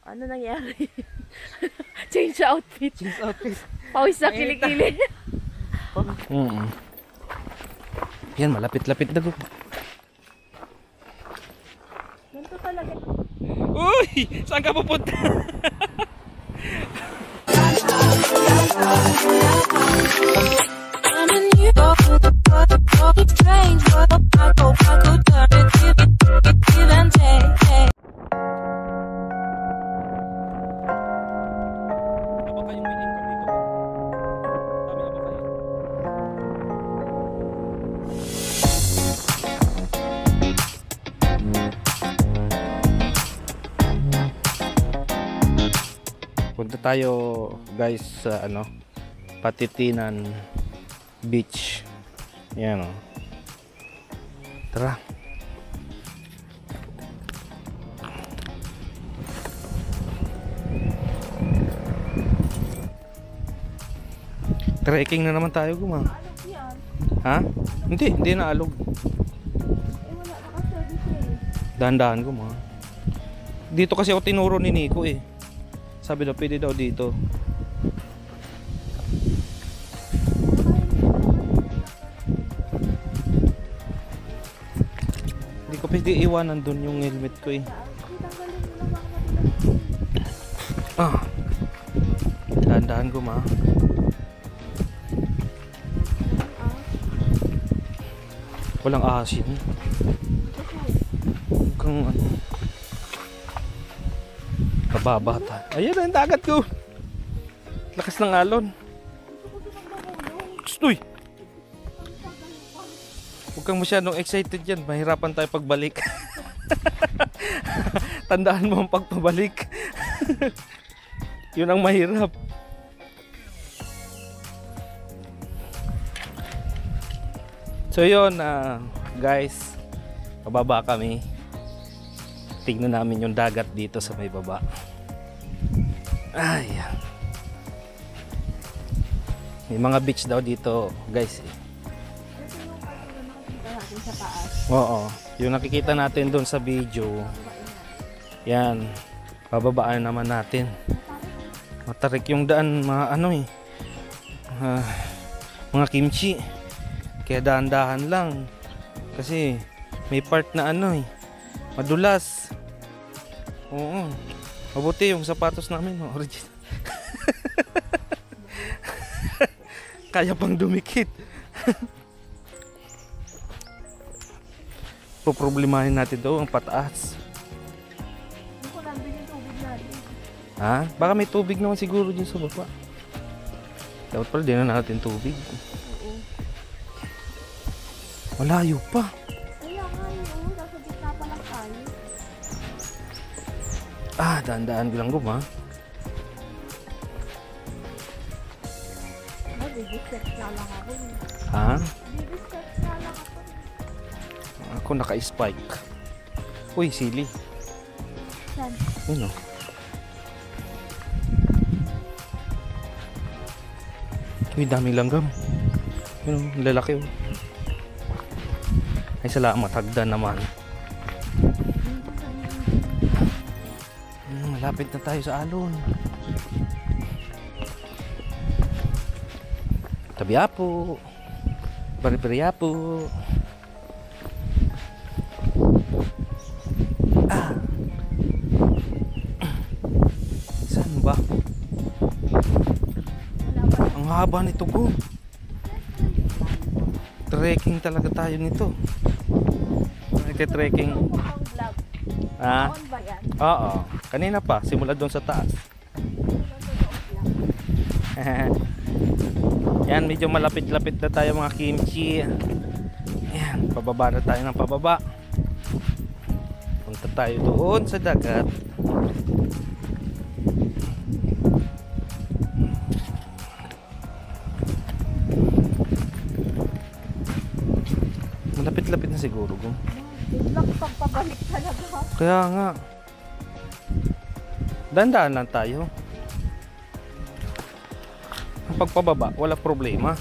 Ano nangyari? Change outfit. Change outfit. Pawis sa kilikili. Yan, malapit-lapit na go. Ganito talaga. Uy! Saan ka pupunta? Punta tayo guys sa ano, Patitinan Beach. Yan o. Tara. Trekking na naman tayo guma. Ha? Hindi na alog. Wala na ka-service eh. Dahan-dahan guma. Dito kasi ako tinuro ni Nico eh. Sabi daw pwede daw dito. Hindi ko pwede iwanan dun yung helmet ko eh. Dahan-dahan ko ma. Walang asin. Kung ano. Kababata. Ayan ang dagat ko. Lakas ng alon. Uy! Huwag kang masyadong excited yan. Mahirapan tayo pagbalik. Tandaan mo ang pagpabalik. Yun ang mahirap. So yun guys, pababa kami. Tingnan namin yung dagat dito sa may baba. Ay, may mga beach daw dito guys eh. Oo, yung nakikita natin doon sa video. Yan, pababaan naman natin. Matarik yung daan, mga ano eh, mga kimchi. Kaya dahan-dahan lang kasi may part na ano eh, madulas. Oo, mabuti yung sapatos namin original. Kaya pang dumikit. Poproblemahin natin daw ang pataas. Ha? Baka may tubig naman siguro dyan sa baba. Dapat pala din na natin tubig. Malayo pa. Kaya nga yun, nasa gitna pa lang tayo. Dahan-dahan bilang guma. Baby steps na lang ako. Ha? Baby steps na lang ako. Ako naka-spike. Uy, sili. Saan? Yun o. Uy, daming langgam. Yun o, lalaki o. Ay, salamat, hagdan naman. Malapit na tayo sa alon. Tabiya po. Bari-bariya po. Saan ba? Ang haba nito ko. Trekking talaga tayo nito. Nagte-trekking. Ah? Oo. Kanina pa, simula doon sa taas. Yan, medyo malapit-lapit na tayo mga kimchi. Yan, pababa na tayo ng pababa. Punta tayo doon sa dagat. Malapit-lapit na siguro kung. Pagpabalik talaga. Kaya nga. Dandaan lang tayo. Ang pagpababa, wala problema.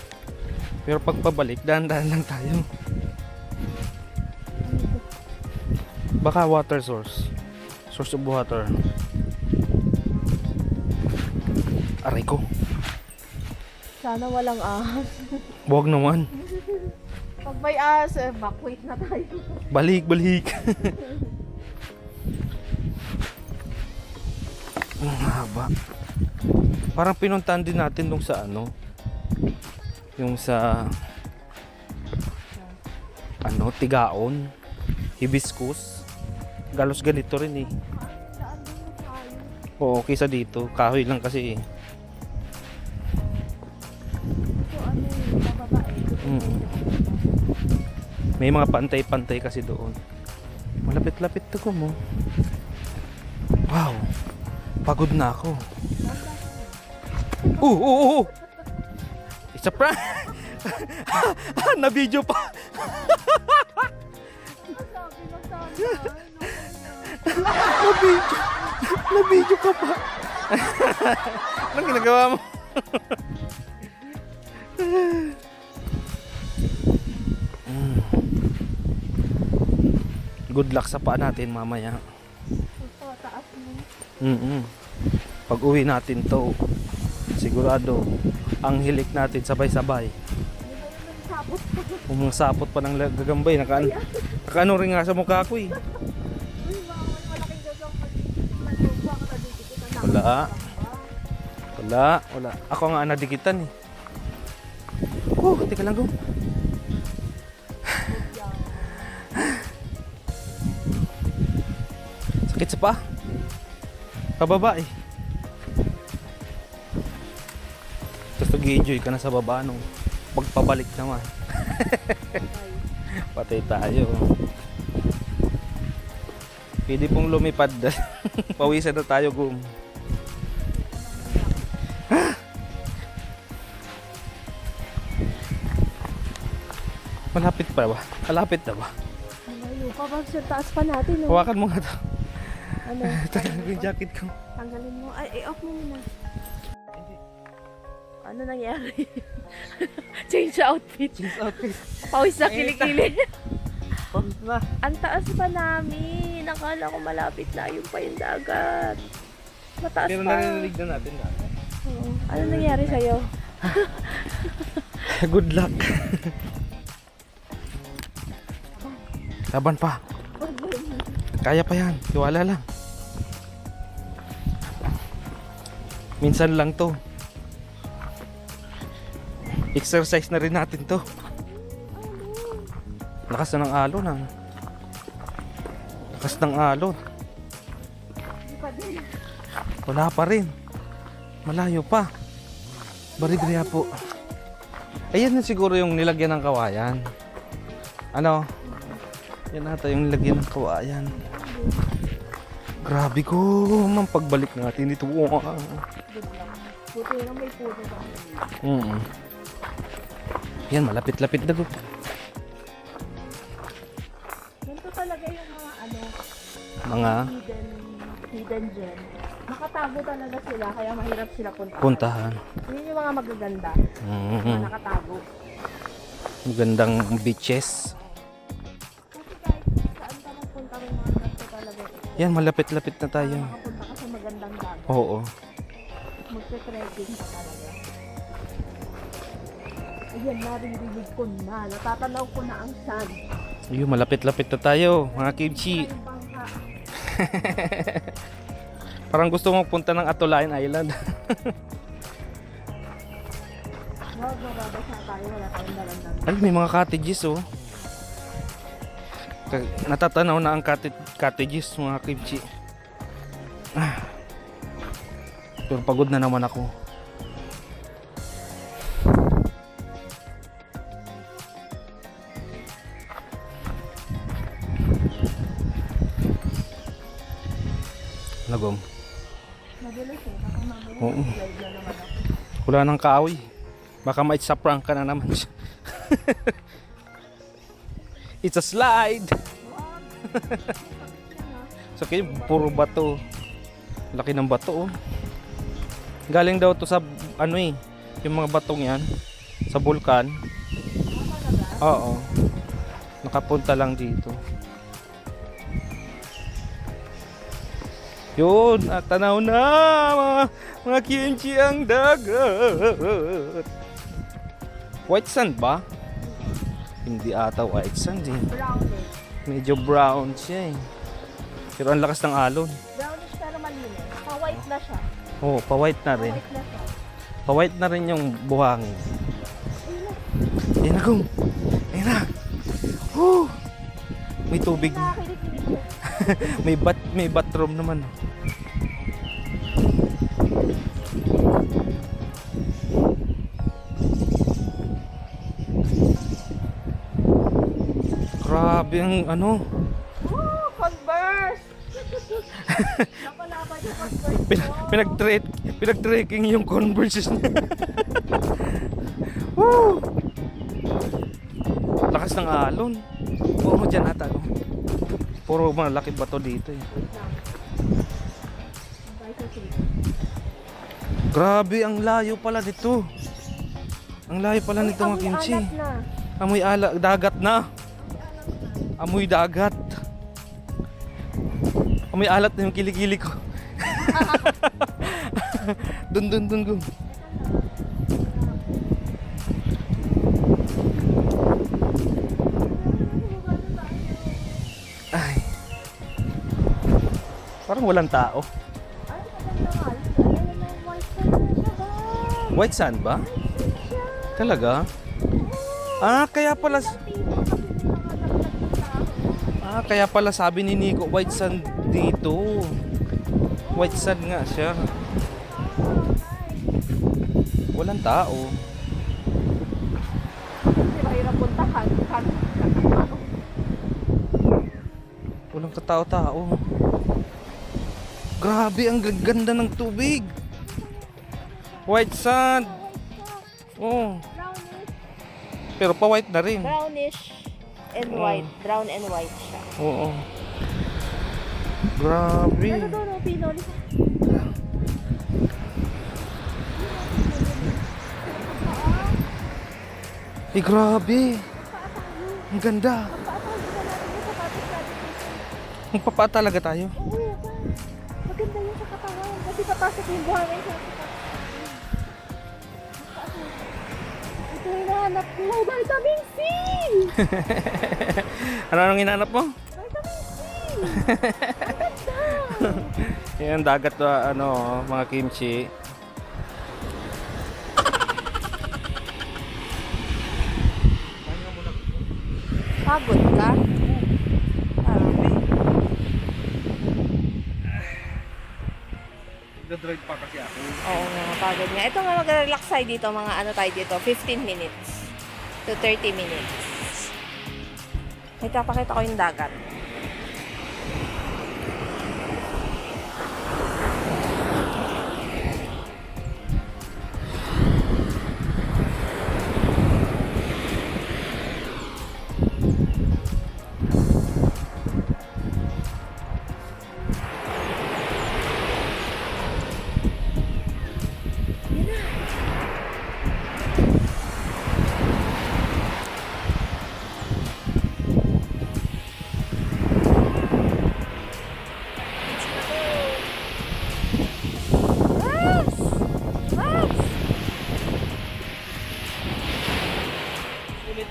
Pero pagpabalik, dandaan lang tayo. Baka water source. Source of water. Aray ko. Sana walang ahas. Huwag naman. Pag may ahas, evacuate na tayo. Balik, balik. Ang haba. Parang pinuntahan din natin nung sa ano. Yung sa ano, Tigaon. Hibiscus. Galos ganito rin eh. Saan din tayo? Oo, kaysa dito. Kahoy lang kasi eh. Ito ano yung bababa eh. Mm. May mga pantay-pantay kasi doon. Malapit-lapit to ko mo. Wow. Pagod na ako. Oo. It's a prank. Na-video pa. Sabi lang sana. Na-video ka pa. Anong ginagawa mo? Good luck sa paa natin mamaya. Ito, taas mo. Pag uwi natin to, sigurado ang hilik natin sabay-sabay. Tapos, Umusapot pa ng gagambay. Nakaano rin nga sa mukha ko eh. uy, baka may malaking gagang mag-iwa ka na dito kita na. Wala. Ako nga nadikitan eh. Oh, teka lang go. Sakit sa paa. Pababa eh. Tapos nag-enjoy ka na sa baba nung pagpabalik naman. Patay tayo. Pwede pong lumipad. Pawisan na tayo gum. Malapit pa ba? Malapit na ba? Malayo pa ba? Sa taas pa natin. No? Hawakan mo nga to. Ano? Tanggalin yung jacket ko. Tanggalin mo. Ay, off mo muna. Ano nangyari? Change outfit. Change outfit. Pawis na kilikili. Pawis na. Ang taas pa namin. Nakala ko malapit na. Yung pa yung dagat. Mataas Pero pa. narinig na natin dati. Oo. Ano nangyari sa'yo? Good luck. Laban pa. Kaya pa yan. Tiwala lang. Minsan lang to. Exercise na rin natin to. Lakas na ng alon ah. Lakas ng alon. Wala pa rin. Malayo pa. Baribriya po. Ayan na siguro yung nilagyan ng kawayan. Ano? Yan ata yung nilagyan ng kawayan. Grabe ko. Mang pagbalik natin ito. Buti na may puno ba? Yan, malapit-lapit na. Ganito talaga yung mga ano, Mga hidden gem. Nakatago talaga sila, kaya mahirap sila puntahan. puntahan. Yun yung mga magaganda, mga nakatago. Magandang beaches. Kasi kahit saan ka magpunta may mga ganito talaga. Yan, malapit-lapit na tayo. Makapunta ka sa magandang dagat. Oo. Magte-trekking ka talaga. Ayan, naririnig ko na. Natatanaw ko na ang sun. Ayun, malapit-lapit na tayo, mga kimchi. Yung bangka. Parang gusto mong punta ng Atulayan Island. Wag, mababasa tayo. Wala tayong dalang-dalang. Ay, may mga cottages oh. Natatanaw na ang cottages, mga kimchi. Pero pagod na naman ako. Lagom. Madulas eh. Baka mamaya Oo. slide na naman ako. Wala nang kaaway. Baka ma-sa prank ka na naman siya. It's a slide. So kayo, puro bato. Laki ng bato oh. Galing daw to sa ano eh, yung mga batong yan sa bulkan. Oo. Nakapunta lang dito. Yun, at tanaw na mga kimchi ang dagat. White sand ba? Hindi ata white sand eh. Brownish. Medyo brown siya eh. Pero ang lakas ng alon. Brownish pero malinis. Pa-white na siya. Oo, pa-white na rin. Pa-white na siya. Pa-white na rin yung buhangin. Ayan na, Gong. Ayan na. Woo! May tubig. may bathroom naman. Grabe ang ano. Oh, Converse! Nakalaban yung Converse ko. Pinag-trekking yung Converse niya. Woo! Lakas ng alon. Oo, dyan ata. No? Puro malaki bato dito eh. Grabe, ang layo pala dito. Ang layo pala nito mga kimchi. Amoy alat, dagat na. Amoy dagat. Amoy alat na yung kilikili ko. Dun go. Ay. Parang walang tao. White sand ba? Talaga? Kaya pala sabi ni Nico, white sand dito. White sand nga siya. Walang tao. Mahirap puntahan. Walang katao-tao. Grabe, ang ganda ng tubig. White sand. Oh. Pero pa-white na rin. Brownish and white. Brown and white siya. Oo. Grabe. Ano doon ang pinol? Grabe. Ang ganda. Magpapa talaga tayo. Oo, maganda yun sa katawan. Kasi papasok yung buhangin sa katawan. Ito yung hinahanap ko. Vitamin C! Ano ang hinahanap mo? Vitamin C! Maganda! Yan, dagat mga kimchi. Pagod ka? Nagdadrive pa kasi ako. Oo nga, pagod nga. Ito nga mag-relax tayo dito, mga ano tayo dito, 15 minutes to 30 minutes. Ipapakita ko yung dagat.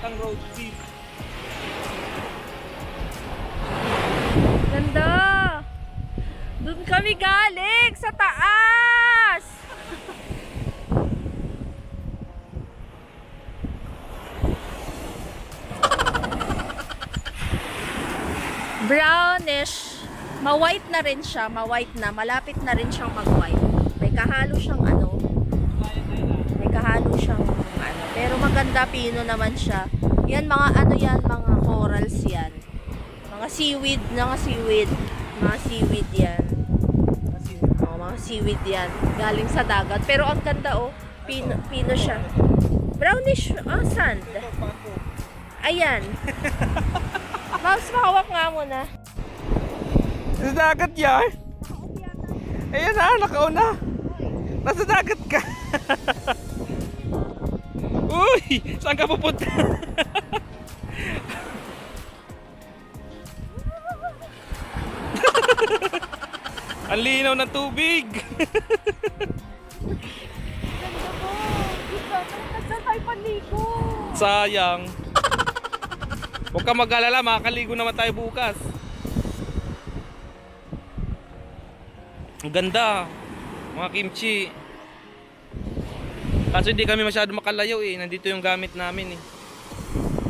Ang road trip. Ganda! Doon kami galing sa taas! Brownish. Ma-white na rin siya. Ma-white na. Malapit na rin siyang mag-white. May kahalo siyang pero maganda, pino naman siya. Yan, mga mga corals yan. Mga seaweed yan. Oh, mga seaweed yan. Galing sa dagat. Pero ang ganda, pino siya. Brownish, sand. Ayan. Mouse, mahawak nga muna. Sa dagat yan? Ayan na, nakauna. Nasa dagat ka. Uy! Saan ka pupunta? Ang linaw ng tubig. Ganda po. Gusto, nagdasal tayo panligo. Sayang. Huwag ka mag-alala, makakaligo naman tayo bukas. Ang ganda, mga kimchi. Kaso hindi kami masyado makalayo eh. Nandito yung gamit namin eh.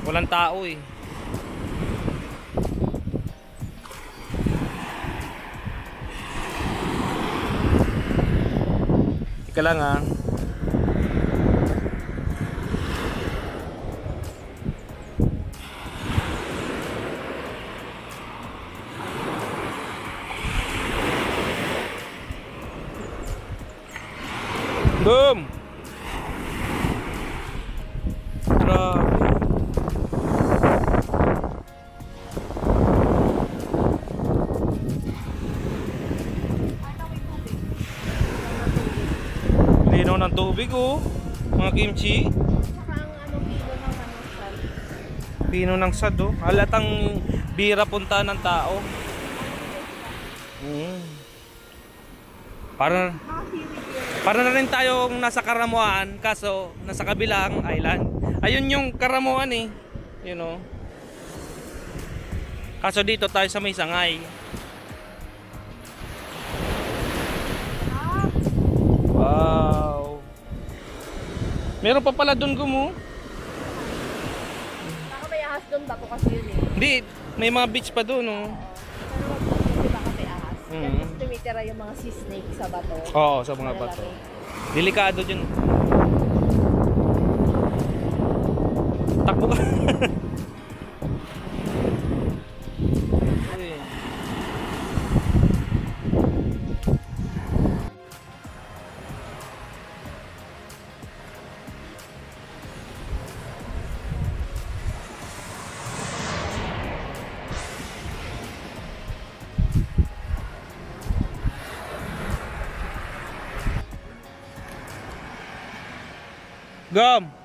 Walang tao eh. Ika lang ah. Boom! Grabe. Linaw ng tubig oh. Mga kimchi. Saka ang Pino pino ng sad. ng sad oh. Halatang bira punta ng tao. Para na rin tayong nasa Karamuan, kaso nasa kabilang island. Ayun yung Karamuan eh. You know. Kaso dito tayo sa may sangay. Wow. Meron pa pala doon gumo. Baka may ahas doon, bato kasi yun eh. Hindi, may mga beach pa doon oh. Pero wag mo kasi baka may ahas. Mm. Yan kasi tumitira yung mga sea snake sa bato. Oo, sa mga bato. Delikado dyan. Takbo ka. Eh. Gam!